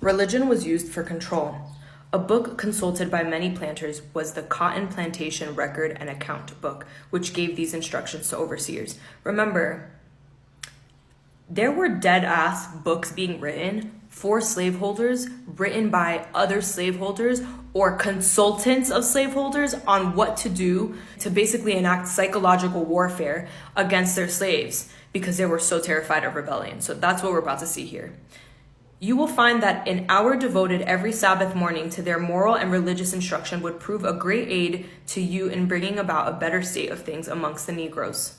Religion was used for control. A book consulted by many planters was the Cotton Plantation Record and Account book, which gave these instructions to overseers. Remember, there were dead-ass books being written for slaveholders, written by other slaveholders or consultants of slaveholders on what to do to basically enact psychological warfare against their slaves because they were so terrified of rebellion. So that's what we're about to see here. You will find that an hour devoted every Sabbath morning to their moral and religious instruction would prove a great aid to you in bringing about a better state of things amongst the Negroes.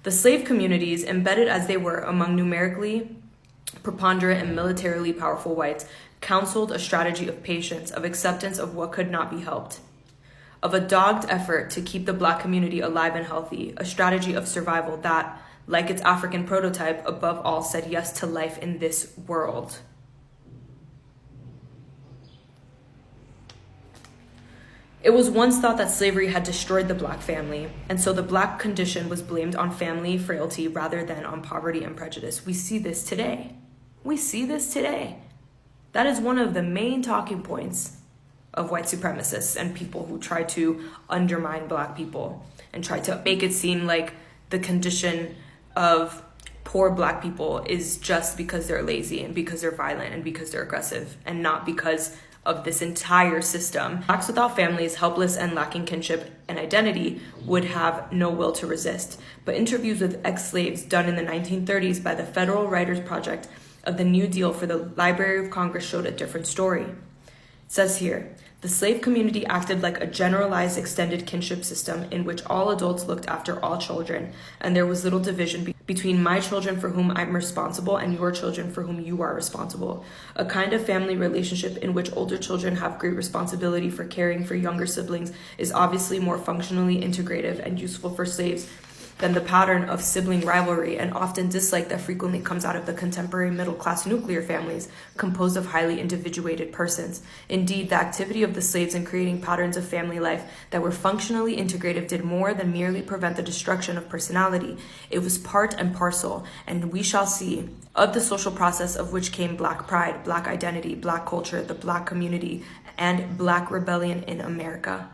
The slave communities, embedded as they were among numerically preponderant and militarily powerful whites, counseled a strategy of patience, of acceptance of what could not be helped, of a dogged effort to keep the Black community alive and healthy, a strategy of survival that, like its African prototype, above all said yes to life in this world. It was once thought that slavery had destroyed the Black family, and so the Black condition was blamed on family frailty rather than on poverty and prejudice. We see this today. That is one of the main talking points of white supremacists and people who try to undermine Black people and try to make it seem like the condition of poor Black people is just because they're lazy and because they're violent and because they're aggressive, and not because of this entire system. Blacks without families, helpless and lacking kinship and identity, would have no will to resist. But interviews with ex-slaves done in the 1930s by the Federal Writers Project of the New Deal for the Library of Congress showed a different story. It says here, the slave community acted like a generalized extended kinship system in which all adults looked after all children, and there was little division between my children for whom I'm responsible and your children for whom you are responsible. A kind of family relationship in which older children have great responsibility for caring for younger siblings is obviously more functionally integrative and useful for slaves than the pattern of sibling rivalry and often dislike that frequently comes out of the contemporary middle-class nuclear families composed of highly individuated persons. Indeed, the activity of the slaves in creating patterns of family life that were functionally integrative did more than merely prevent the destruction of personality. It was part and parcel, and we shall see, of the social process of which came Black pride, Black identity, Black culture, the Black community, and Black rebellion in America.